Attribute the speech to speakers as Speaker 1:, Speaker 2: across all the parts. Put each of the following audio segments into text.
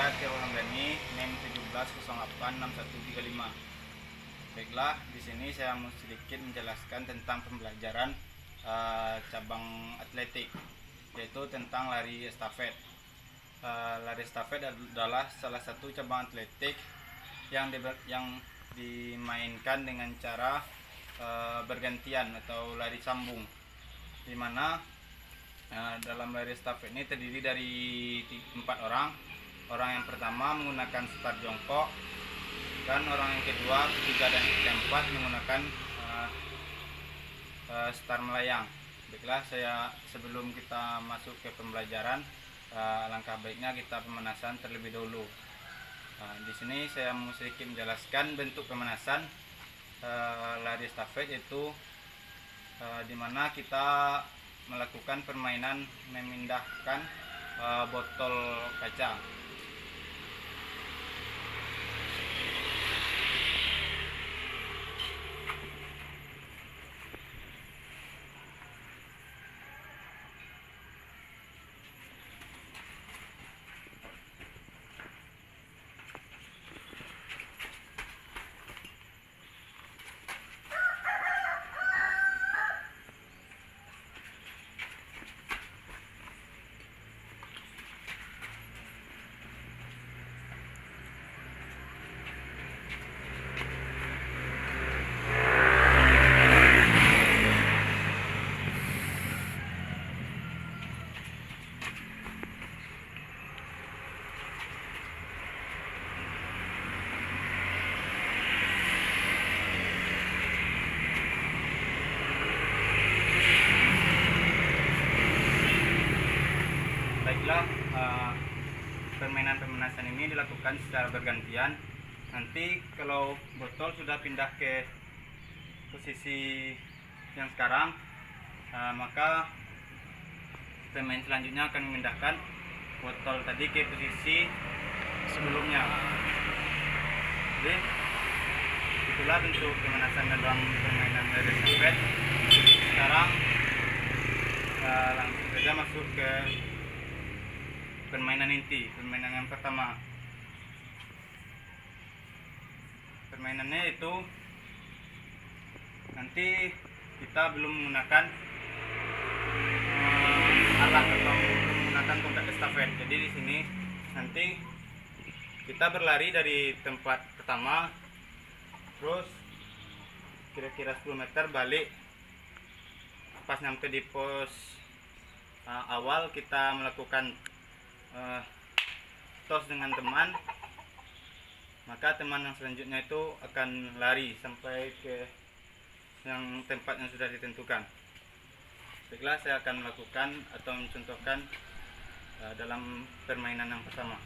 Speaker 1: saya Tiro Hamdani, NIM 17086135. Baiklah, di sini saya mau sedikit menjelaskan tentang pembelajaran cabang atletik, yaitu tentang lari estafet. Lari estafet adalah salah satu cabang atletik yang dimainkan dengan cara bergantian atau lari sambung, di mana dalam lari estafet ini terdiri dari 4 orang. Orang yang pertama menggunakan start jongkok, dan orang yang kedua, ketiga, dan keempat menggunakan start melayang. Baiklah, sebelum kita masuk ke pembelajaran, alangkah baiknya kita pemanasan terlebih dahulu. Di sini saya mau sedikit menjelaskan bentuk pemanasan lari estafet, yaitu di mana kita melakukan permainan memindahkan botol kaca. Baiklah, permainan pemanasan ini dilakukan secara bergantian. Nanti kalau botol sudah pindah ke posisi yang sekarang, maka pemain selanjutnya akan memindahkan botol tadi ke posisi sebelumnya. Jadi itulah bentuk pemanasan dalam permainan lari estafet. Sekarang langsung saja masuk ke permainan inti, permainan yang pertama. Permainannya itu nanti kita belum menggunakan alat atau menggunakan tongkat estafet. Jadi di sini nanti kita berlari dari tempat pertama, terus kira-kira 10 meter balik. Pas sampai di pos awal, kita melakukan tos dengan teman, maka teman yang selanjutnya itu akan lari sampai ke yang tempat yang sudah ditentukan. Baiklah, saya akan melakukan atau mencontohkan dalam permainan yang pertama.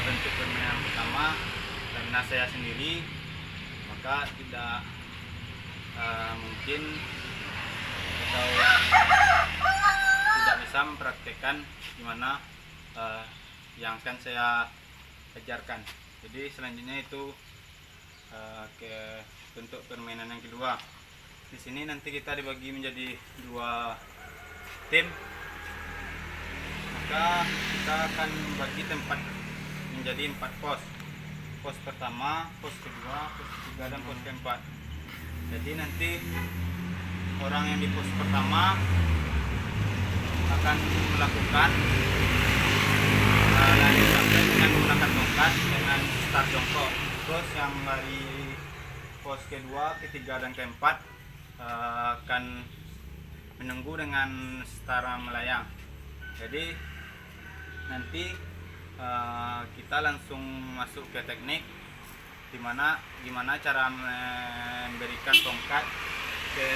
Speaker 1: Bentuk permainan pertama, karena saya sendiri, maka tidak mungkin atau tidak bisa mempraktekkan gimana yang akan saya ajarkan. Jadi selanjutnya itu ke bentuk permainan yang kedua. Di sini nanti kita dibagi menjadi 2 tim. Maka kita akan membagi tempat menjadi 4 pos. Pos pertama, pos kedua, pos ketiga, dan pos keempat. Jadi nanti orang yang di pos pertama akan melakukan lari sampai dengan menggunakan tongkat dengan start jongkok. Terus yang dari pos kedua, ketiga dan keempat akan menunggu dengan setara melayang. Jadi nanti kita langsung masuk ke teknik gimana cara memberikan tongkat ke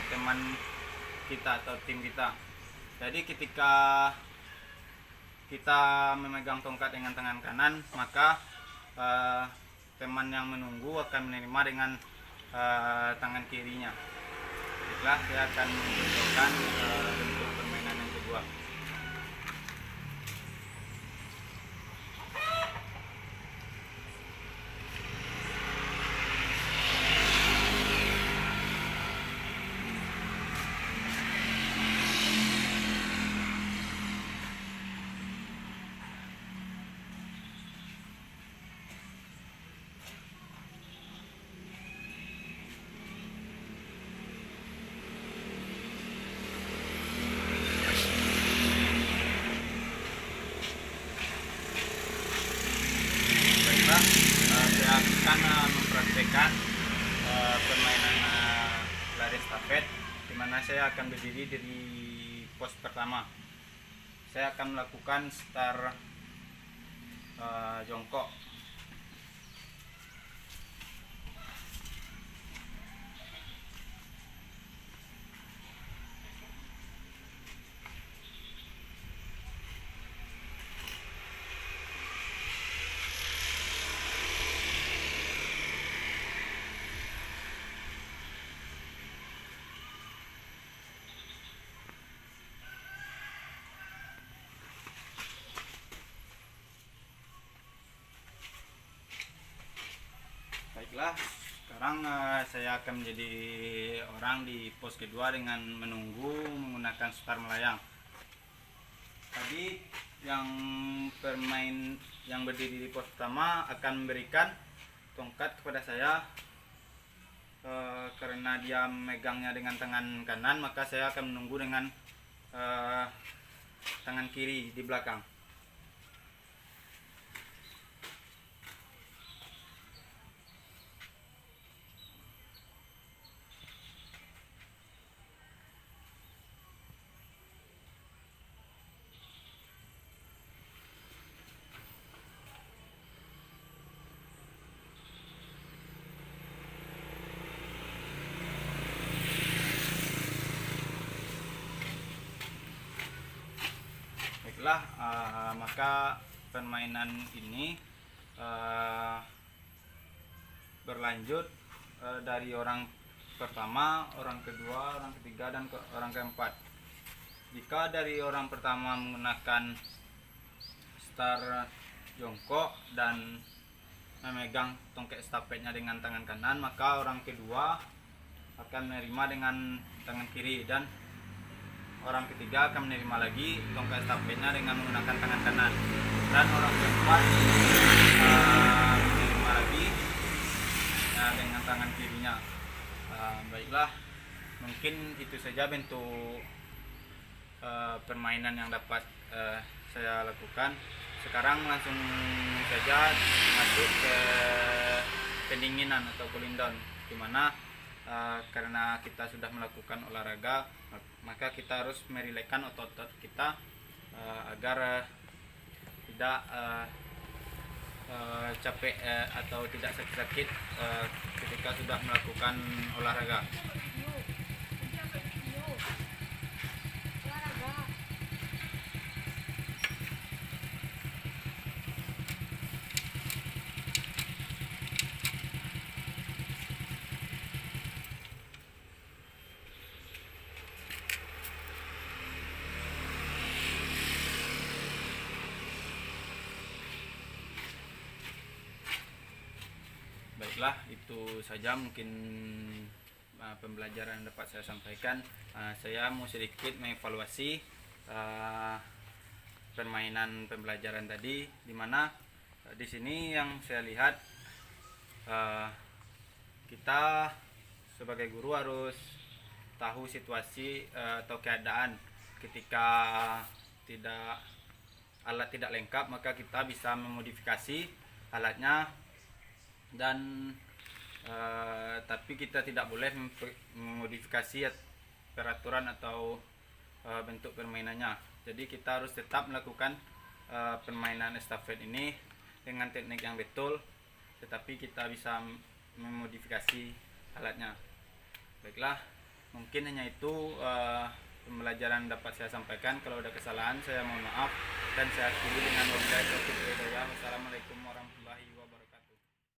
Speaker 1: teman kita atau tim kita. Jadi ketika kita memegang tongkat dengan tangan kanan, maka teman yang menunggu akan menerima dengan tangan kirinya. Baiklah, saya akan mencontohkan bentuk permainan yang kedua. Saya akan mempraktekkan permainan lari estafet, di mana saya akan berdiri dari pos pertama. Saya akan melakukan start jongkok. Baiklah, sekarang saya akan menjadi orang di pos kedua dengan menunggu menggunakan start melayang. Tadi yang berdiri di pos pertama akan memberikan tongkat kepada saya. Karena dia megangnya dengan tangan kanan, maka saya akan menunggu dengan tangan kiri di belakang. Baiklah, maka permainan ini berlanjut dari orang pertama, orang kedua, orang ketiga, dan orang keempat. Jika dari orang pertama menggunakan start jongkok dan memegang tongkat estafetnya dengan tangan kanan, maka orang kedua akan menerima dengan tangan kiri, dan orang ketiga akan menerima lagi tongkat estafetnya dengan menggunakan tangan kanan, dan orang keempat menerima lagi dengan tangan kirinya. Baiklah, mungkin itu saja bentuk permainan yang dapat saya lakukan. Sekarang langsung saja masuk ke pendinginan atau cooling down, dimana karena kita sudah melakukan olahraga, maka kita harus merilekkan otot-otot kita agar tidak capek atau tidak sakit-sakit ketika sudah melakukan olahraga. Baiklah, itu saja mungkin pembelajaran yang dapat saya sampaikan. Saya mau sedikit mengevaluasi permainan pembelajaran tadi, di mana di sini yang saya lihat kita sebagai guru harus tahu situasi atau keadaan ketika alat tidak lengkap, maka kita bisa memodifikasi alatnya dan tapi kita tidak boleh memodifikasi peraturan atau bentuk permainannya. Jadi kita harus tetap melakukan permainan estafet ini dengan teknik yang betul, tetapi kita bisa memodifikasi alatnya. Baiklah, mungkin hanya itu pembelajaran dapat saya sampaikan. Kalau ada kesalahan saya mohon maaf, dan saya akhiri dengan wabillahi taufiq wal hidayah. Wassalamualaikum warahmatullahi wabarakatuh.